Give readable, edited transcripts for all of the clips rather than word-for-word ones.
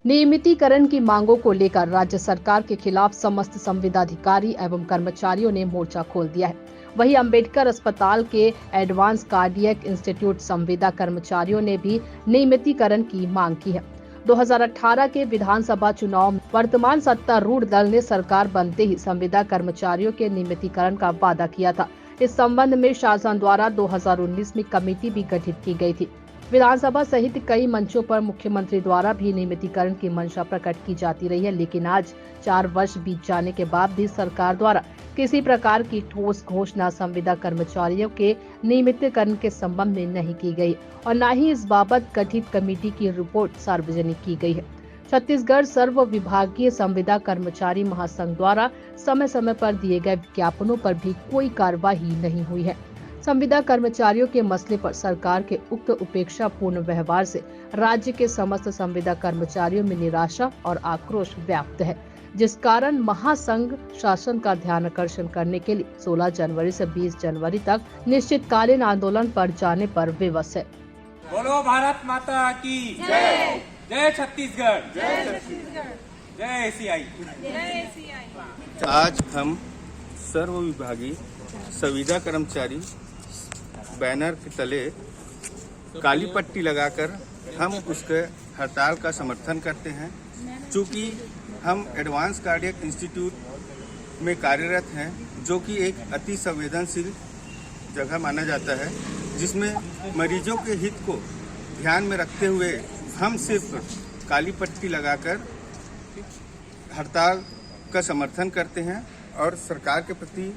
नियमितीकरण की मांगों को लेकर राज्य सरकार के खिलाफ समस्त संविदाधिकारी एवं कर्मचारियों ने मोर्चा खोल दिया है। वहीं अंबेडकर अस्पताल के एडवांस कार्डियक इंस्टीट्यूट संविदा कर्मचारियों ने भी नियमितीकरण की मांग की है। 2018 के विधानसभा चुनाव में वर्तमान सत्तारूढ़ दल ने सरकार बनते ही संविदा कर्मचारियों के नियमितीकरण का वादा किया था। इस संबंध में शासन द्वारा 2019 में कमेटी भी गठित की गई थी। विधानसभा सहित कई मंचों पर मुख्यमंत्री द्वारा भी नियमितीकरण की मंशा प्रकट की जाती रही है, लेकिन आज 4 वर्ष बीत जाने के बाद भी सरकार द्वारा किसी प्रकार की ठोस घोषणा संविदा कर्मचारियों के नियमितीकरण के संबंध में नहीं की गई और न ही इस बाबत गठित कमेटी की रिपोर्ट सार्वजनिक की गई है। छत्तीसगढ़ सर्व विभागीय संविदा कर्मचारी महासंघ द्वारा समय समय पर दिए गए विज्ञापनों पर भी कोई कार्यवाही नहीं हुई है। संविदा कर्मचारियों के मसले पर सरकार के उक्त उपेक्षा पूर्ण व्यवहार से राज्य के समस्त संविदा कर्मचारियों में निराशा और आक्रोश व्याप्त है, जिस कारण महासंघ शासन का ध्यान आकर्षण करने के लिए 16 जनवरी से 20 जनवरी तक निश्चितकालीन आंदोलन पर जाने पर विवश है। बोलो भारत माता की जय, जय छत्तीसगढ़, जय छत्तीसगढ़, जय एसीआई, जय एसीआई। आज हम सर्व विभागीय संविदा कर्मचारी बैनर के तले काली पट्टी लगाकर हम उसके हड़ताल का समर्थन करते हैं। चूँकि हम एडवांस कार्डियक इंस्टीट्यूट में कार्यरत हैं, जो कि एक अति संवेदनशील जगह माना जाता है, जिसमें मरीजों के हित को ध्यान में रखते हुए हम सिर्फ काली पट्टी लगाकर हड़ताल का समर्थन करते हैं और सरकार के प्रति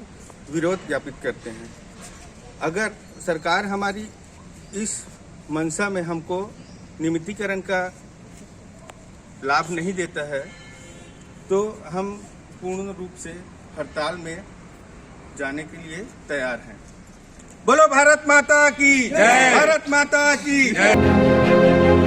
विरोध ज्ञापित करते हैं। अगर सरकार हमारी इस मंशा में हमको नियमितीकरण का लाभ नहीं देता है, तो हम पूर्ण रूप से हड़ताल में जाने के लिए तैयार हैं। बोलो भारत माता की जय, भारत माता की जय।